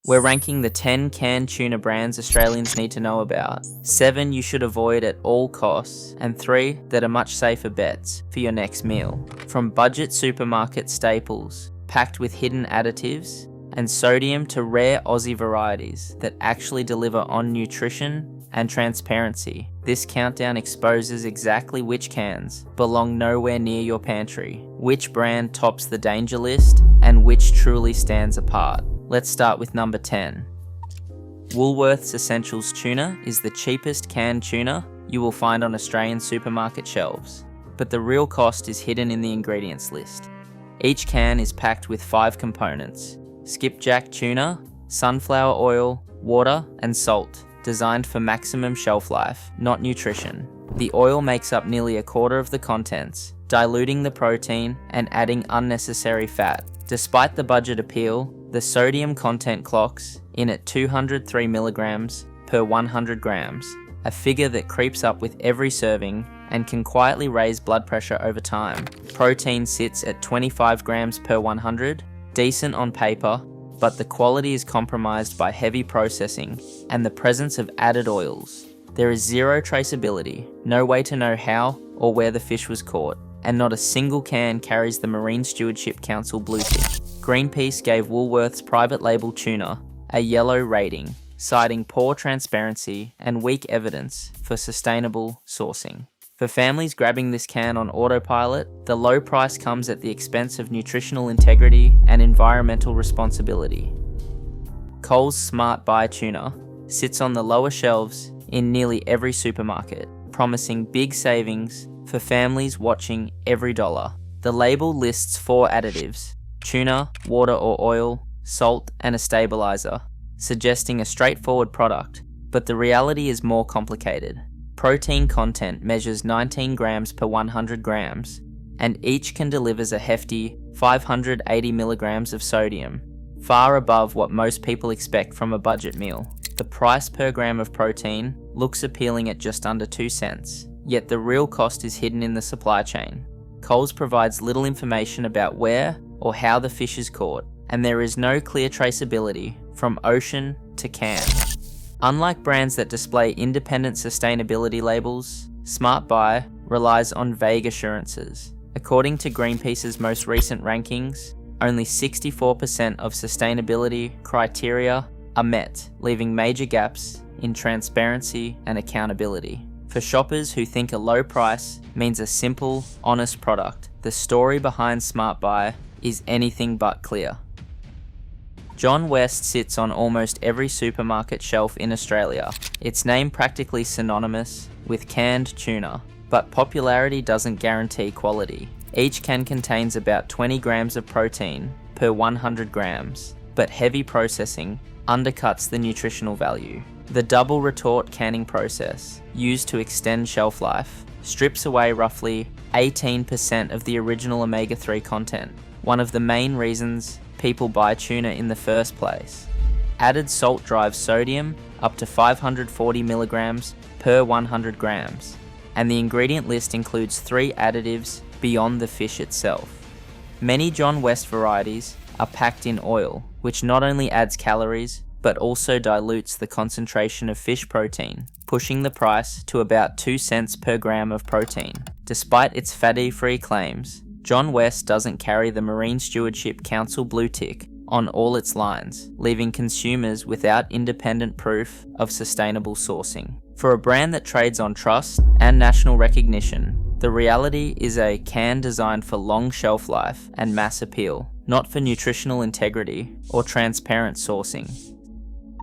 We're ranking the 10 canned tuna brands Australians need to know about, 7 you should avoid at all costs, and 3 that are much safer bets for your next meal. From budget supermarket staples, packed with hidden additives, and sodium to rare Aussie varieties that actually deliver on nutrition and transparency, this countdown exposes exactly which cans belong nowhere near your pantry, which brand tops the danger list, and which truly stands apart. Let's start with number 10. Woolworths Essentials Tuna is the cheapest canned tuna you will find on Australian supermarket shelves, but the real cost is hidden in the ingredients list. Each can is packed with 5 components: skipjack tuna, sunflower oil, water, and salt, designed for maximum shelf life, not nutrition. The oil makes up nearly a quarter of the contents, diluting the protein and adding unnecessary fat. Despite the budget appeal, the sodium content clocks in at 203 milligrams per 100 grams, a figure that creeps up with every serving and can quietly raise blood pressure over time. Protein sits at 25 grams per 100, decent on paper, but the quality is compromised by heavy processing and the presence of added oils. There is zero traceability, no way to know how or where the fish was caught, and not a single can carries the Marine Stewardship Council blue tick. Greenpeace gave Woolworths private label tuna a yellow rating, citing poor transparency and weak evidence for sustainable sourcing. For families grabbing this can on autopilot, the low price comes at the expense of nutritional integrity and environmental responsibility. Coles Smart Buy Tuna sits on the lower shelves in nearly every supermarket, promising big savings for families watching every dollar. The label lists 4 additives: tuna, water or oil, salt, and a stabilizer, suggesting a straightforward product, but the reality is more complicated. Protein content measures 19 grams per 100 grams, and each can delivers a hefty 580 milligrams of sodium, far above what most people expect from a budget meal. The price per gram of protein looks appealing at just under 2 cents, yet the real cost is hidden in the supply chain. Coles provides little information about where or how the fish is caught, and there is no clear traceability from ocean to can. Unlike brands that display independent sustainability labels, Smart Buy relies on vague assurances. According to Greenpeace's most recent rankings, only 64% of sustainability criteria are met, leaving major gaps in transparency and accountability. For shoppers who think a low price means a simple, honest product, the story behind Smart Buy is anything but clear. John West sits on almost every supermarket shelf in Australia. Its name practically synonymous with canned tuna, but popularity doesn't guarantee quality. Each can contains about 20 grams of protein per 100 grams, but heavy processing undercuts the nutritional value. The double retort canning process, used to extend shelf life, strips away roughly 18% of the original omega-3 content, one of the main reasons people buy tuna in the first place. Added salt drives sodium up to 540 milligrams per 100 grams, and the ingredient list includes 3 additives beyond the fish itself. Many John West varieties are packed in oil, which not only adds calories, but also dilutes the concentration of fish protein, pushing the price to about 2 cents per gram of protein. Despite its fatty-free claims, John West doesn't carry the Marine Stewardship Council blue tick on all its lines, leaving consumers without independent proof of sustainable sourcing. For a brand that trades on trust and national recognition, the reality is a can designed for long shelf life and mass appeal, not for nutritional integrity or transparent sourcing.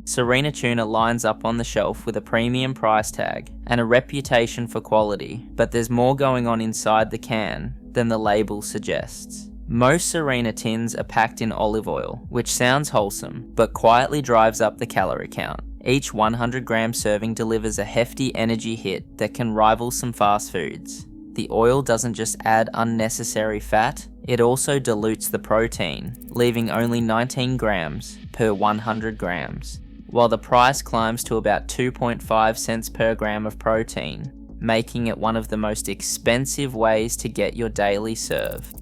Serena Tuna lines up on the shelf with a premium price tag and a reputation for quality, but there's more going on inside the can than the label suggests. Most Serena tins are packed in olive oil, which sounds wholesome, but quietly drives up the calorie count. Each 100-gram serving delivers a hefty energy hit that can rival some fast foods. The oil doesn't just add unnecessary fat, it also dilutes the protein, leaving only 19 grams per 100 grams, while the price climbs to about 2.5 cents per gram of protein, making it one of the most expensive ways to get your daily serve.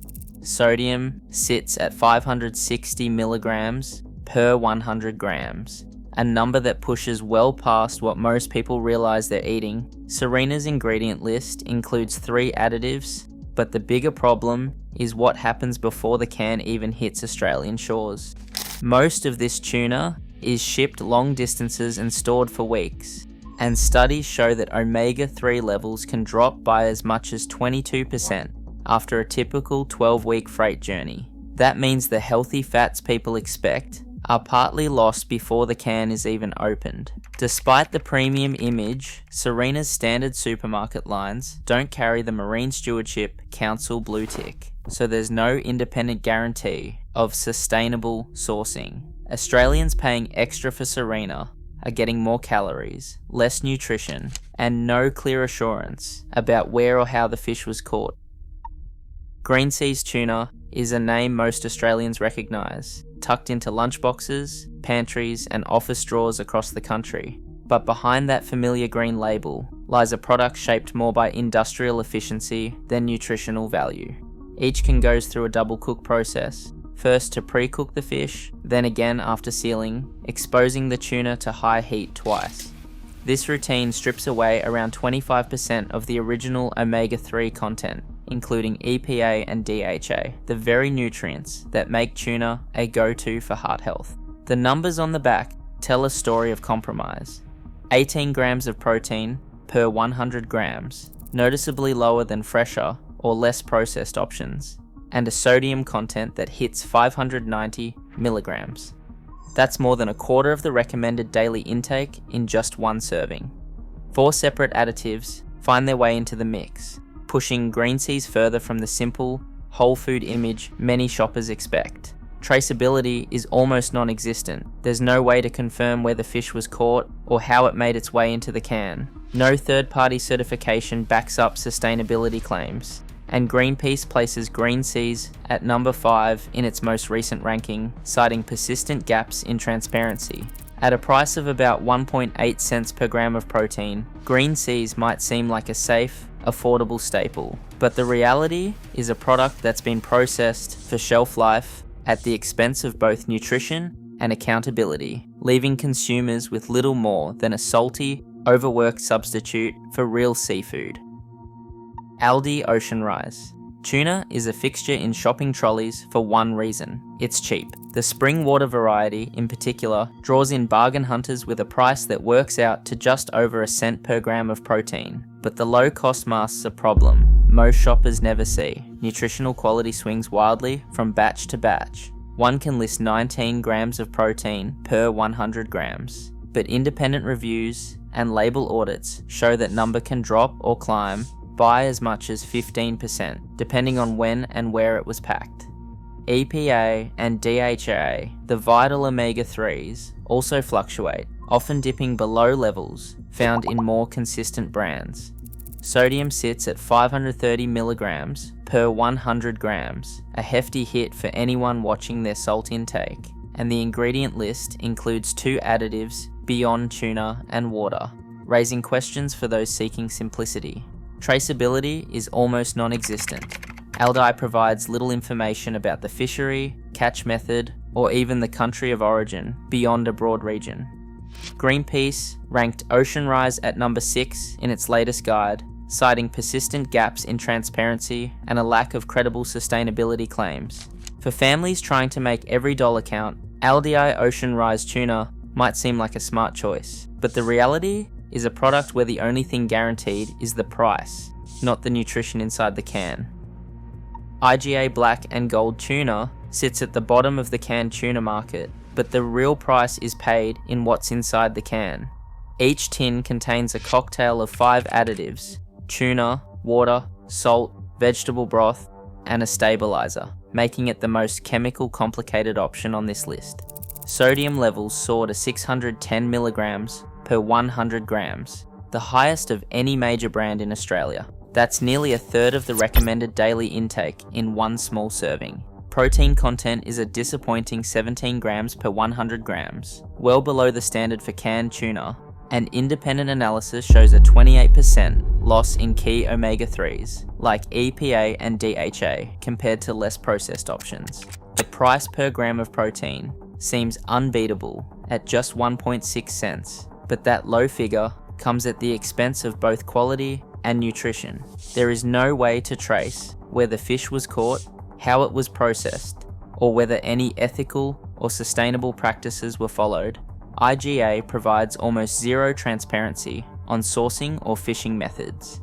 Sodium sits at 560 milligrams per per 100 grams, a number that pushes well past what most people realize they're eating. Serena's ingredient list includes 3 additives, but the bigger problem is what happens before the can even hits Australian shores. Most of this tuna is shipped long distances and stored for weeks, and studies show that omega-3 levels can drop by as much as 22% after a typical 12-week freight journey. That means the healthy fats people expect are partly lost before the can is even opened. Despite the premium image, Serena's standard supermarket lines don't carry the Marine Stewardship Council blue tick, so there's no independent guarantee of sustainable sourcing. Australians paying extra for Serena are getting more calories, less nutrition, and no clear assurance about where or how the fish was caught. Green Seas tuna is a name most Australians recognise, tucked into lunchboxes, pantries, and office drawers across the country. But behind that familiar green label lies a product shaped more by industrial efficiency than nutritional value. Each can goes through a double cook process, first to pre-cook the fish, then again after sealing, exposing the tuna to high heat twice. This routine strips away around 25% of the original omega-3 content, including EPA and DHA, the very nutrients that make tuna a go-to for heart health. The numbers on the back tell a story of compromise. 18 grams of protein per 100 grams, noticeably lower than fresher or less processed options, and a sodium content that hits 590 milligrams. That's more than a quarter of the recommended daily intake in just one serving. 4 separate additives find their way into the mix, pushing Green Seas further from the simple, whole food image many shoppers expect. Traceability is almost non-existent. There's no way to confirm where the fish was caught or how it made its way into the can. No third-party certification backs up sustainability claims. And Greenpeace places Green Seas at number 5 in its most recent ranking, citing persistent gaps in transparency. At a price of about 1.8 cents per gram of protein, Green Seas might seem like a safe, affordable staple, but the reality is a product that's been processed for shelf life at the expense of both nutrition and accountability, leaving consumers with little more than a salty, overworked substitute for real seafood. Aldi Ocean Rise. Tuna is a fixture in shopping trolleys for one reason: it's cheap. The spring water variety, in particular, draws in bargain hunters with a price that works out to just over a cent per gram of protein. But the low cost masks a problem most shoppers never see. Nutritional quality swings wildly from batch to batch. One can list 19 grams of protein per 100 grams, but independent reviews and label audits show that number can drop or climb by as much as 15%, depending on when and where it was packed. EPA and DHA, the vital omega-3s, also fluctuate, often dipping below levels found in more consistent brands. Sodium sits at 530 milligrams per 100 grams, a hefty hit for anyone watching their salt intake, and the ingredient list includes 2 additives beyond tuna and water, raising questions for those seeking simplicity. Traceability is almost non-existent. Aldi provides little information about the fishery, catch method, or even the country of origin beyond a broad region. Greenpeace ranked Ocean Rise at number 6 in its latest guide, citing persistent gaps in transparency and a lack of credible sustainability claims. For families trying to make every dollar count, Aldi Ocean Rise tuna might seem like a smart choice, but the reality is a product where the only thing guaranteed is the price, not the nutrition inside the can. IGA Black and Gold tuna sits at the bottom of the canned tuna market, but the real price is paid in what's inside the can. Each tin contains a cocktail of 5 additives: tuna, water, salt, vegetable broth, and a stabilizer, making it the most chemical complicated option on this list. Sodium levels soar to 610 milligrams per 100 grams, the highest of any major brand in Australia. That's nearly a third of the recommended daily intake in one small serving. Protein content is a disappointing 17 grams per 100 grams, well below the standard for canned tuna, and independent analysis shows a 28% loss in key omega-3s, like EPA and DHA, compared to less processed options. The price per gram of protein seems unbeatable at just 1.6 cents, but that low figure comes at the expense of both quality and nutrition. There is no way to trace where the fish was caught, how it was processed, or whether any ethical or sustainable practices were followed. IGA provides almost zero transparency on sourcing or fishing methods.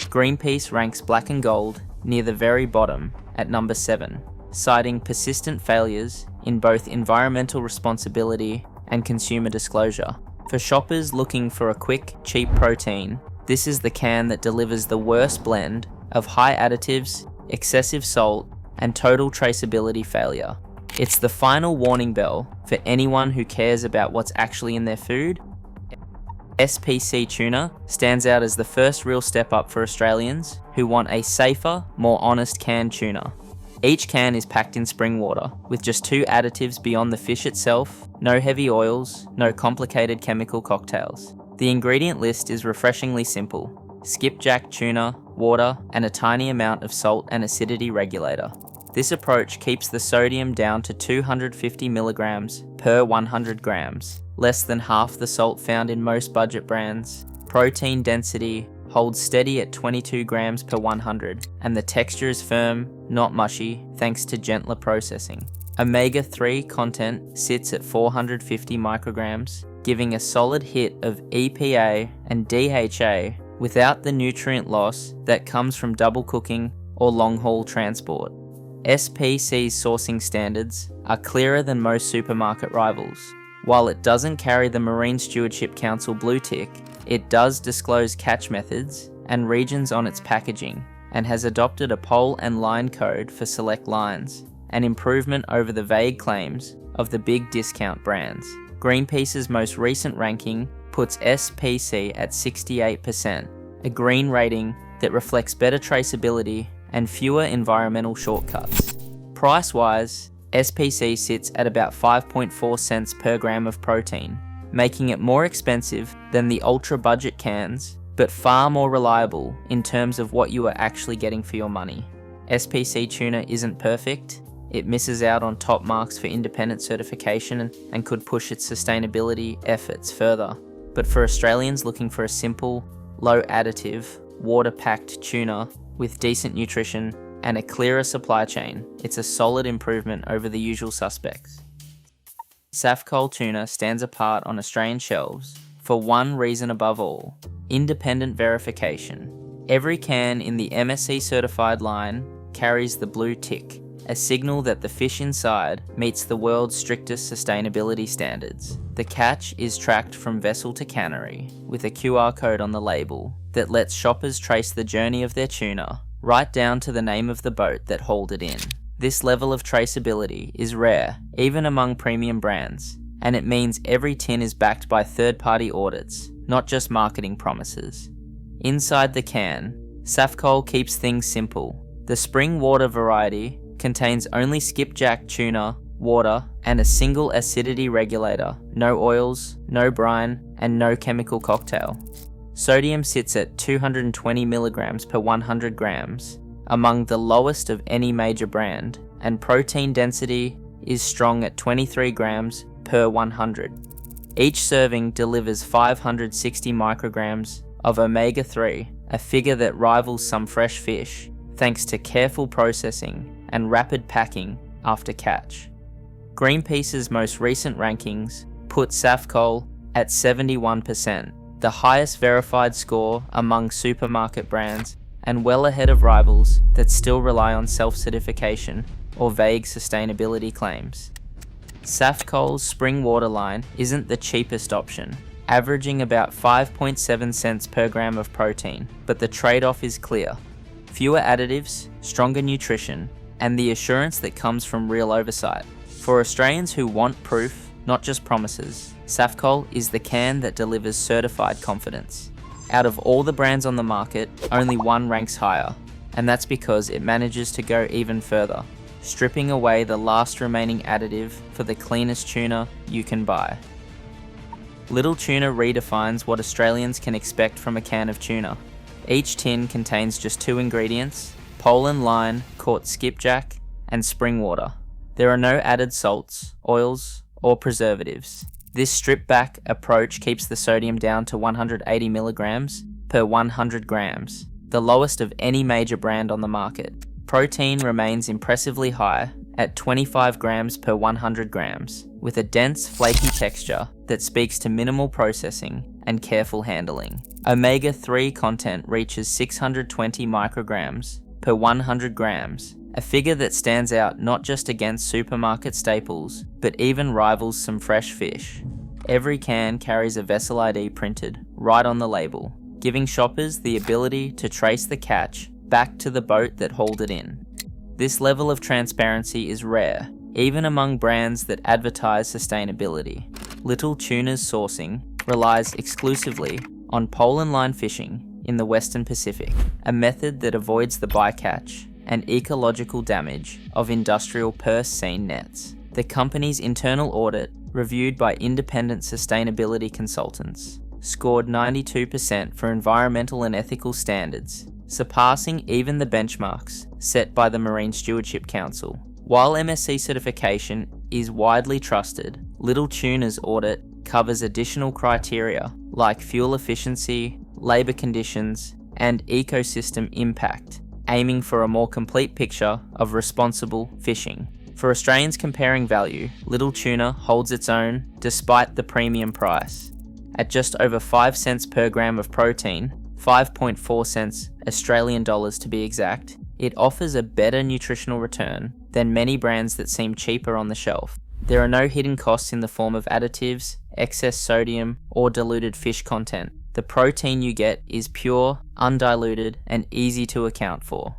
Greenpeace ranks Black and Gold near the very bottom at number 7, citing persistent failures in both environmental responsibility and consumer disclosure. For shoppers looking for a quick, cheap protein, this is the can that delivers the worst blend of high additives, excessive salt, and total traceability failure. It's the final warning bell for anyone who cares about what's actually in their food. SPC Tuna stands out as the first real step up for Australians who want a safer, more honest canned tuna. Each can is packed in spring water, with just 2 additives beyond the fish itself, no heavy oils, no complicated chemical cocktails. The ingredient list is refreshingly simple: skipjack tuna, water, and a tiny amount of salt and acidity regulator. This approach keeps the sodium down to 250 milligrams per 100 grams, less than half the salt found in most budget brands. Protein density holds steady at 22 grams per 100, and the texture is firm, not mushy, thanks to gentler processing. Omega-3 content sits at 450 micrograms, giving a solid hit of EPA and DHA without the nutrient loss that comes from double cooking or long-haul transport. SPC's sourcing standards are clearer than most supermarket rivals. While it doesn't carry the Marine Stewardship Council blue tick, it does disclose catch methods and regions on its packaging, and has adopted a pole and line code for select lines, an improvement over the vague claims of the big discount brands. Greenpeace's most recent ranking puts SPC at 68%, a green rating that reflects better traceability and fewer environmental shortcuts. Price-wise, SPC sits at about 5.4 cents per gram of protein, making it more expensive than the ultra-budget cans, but far more reliable in terms of what you are actually getting for your money. SPC tuna isn't perfect. It misses out on top marks for independent certification and could push its sustainability efforts further. But for Australians looking for a simple, low additive, water-packed tuna with decent nutrition and a clearer supply chain, it's a solid improvement over the usual suspects. Safcol tuna stands apart on Australian shelves for one reason above all: independent verification. Every can in the MSC certified line carries the blue tick, a signal that the fish inside meets the world's strictest sustainability standards. The catch is tracked from vessel to cannery with a QR code on the label that lets shoppers trace the journey of their tuna right down to the name of the boat that hauled it in. This level of traceability is rare, even among premium brands, and it means every tin is backed by third-party audits, not just marketing promises. Inside the can, Safcol keeps things simple. The spring water variety contains only skipjack tuna, water, and a single acidity regulator, no oils, no brine, and no chemical cocktail. Sodium sits at 220 milligrams per 100 grams, among the lowest of any major brand, and protein density is strong at 23 grams per 100. Each serving delivers 560 micrograms of omega-3, a figure that rivals some fresh fish, thanks to careful processing and rapid packing after catch. Greenpeace's most recent rankings put Safcol at 71%, the highest verified score among supermarket brands, and well ahead of rivals that still rely on self-certification or vague sustainability claims. Safcol's spring water line isn't the cheapest option, averaging about 5.7 cents per gram of protein, but the trade-off is clear: fewer additives, stronger nutrition, and the assurance that comes from real oversight. For Australians who want proof, not just promises, Safcol is the can that delivers certified confidence. Out of all the brands on the market, only one ranks higher, and that's because it manages to go even further, stripping away the last remaining additive for the cleanest tuna you can buy. Little Tuna redefines what Australians can expect from a can of tuna. Each tin contains just 2 ingredients: pole and line, caught skipjack, and spring water. There are no added salts, oils, or preservatives. This stripped-back approach keeps the sodium down to 180 milligrams per 100 grams, the lowest of any major brand on the market. Protein remains impressively high at 25 grams per 100 grams, with a dense, flaky texture that speaks to minimal processing and careful handling. Omega-3 content reaches 620 micrograms per 100 grams, a figure that stands out not just against supermarket staples, but even rivals some fresh fish. Every can carries a vessel ID printed right on the label, giving shoppers the ability to trace the catch back to the boat that hauled it in. This level of transparency is rare, even among brands that advertise sustainability. Little Tuna's sourcing relies exclusively on pole and line fishing in the Western Pacific, a method that avoids the bycatch and ecological damage of industrial purse seine nets. The company's internal audit, reviewed by independent sustainability consultants, scored 92% for environmental and ethical standards, surpassing even the benchmarks set by the Marine Stewardship Council. While MSC certification is widely trusted, Little Tuna's audit covers additional criteria like fuel efficiency, labour conditions, and ecosystem impact, aiming for a more complete picture of responsible fishing. For Australians comparing value, Little Tuna holds its own despite the premium price. At just over 5 cents per gram of protein, 5.4 cents Australian dollars to be exact, it offers a better nutritional return than many brands that seem cheaper on the shelf. There are no hidden costs in the form of additives, excess sodium, or diluted fish content. The protein you get is pure, undiluted, and easy to account for.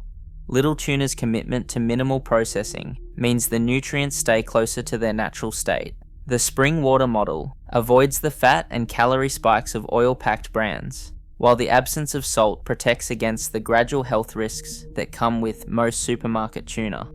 Little Tuna's commitment to minimal processing means the nutrients stay closer to their natural state. The spring water model avoids the fat and calorie spikes of oil-packed brands, while the absence of salt protects against the gradual health risks that come with most supermarket tuna.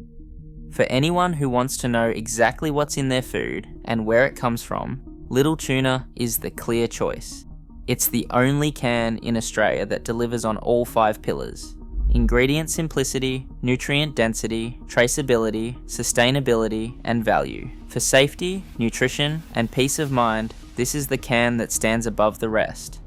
For anyone who wants to know exactly what's in their food and where it comes from, Little Tuna is the clear choice. It's the only can in Australia that delivers on all 5 pillars: ingredient simplicity, nutrient density, traceability, sustainability, and value. For safety, nutrition, and peace of mind, this is the can that stands above the rest.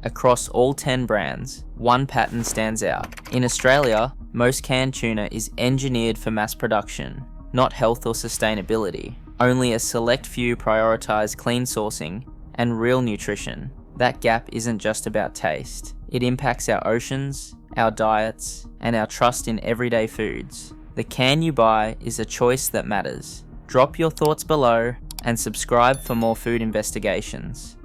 Across all 10 brands, one pattern stands out. In Australia, most canned tuna is engineered for mass production, not health or sustainability. Only a select few prioritise clean sourcing and real nutrition. That gap isn't just about taste. It impacts our oceans, our diets, and our trust in everyday foods. The can you buy is a choice that matters. Drop your thoughts below and subscribe for more food investigations.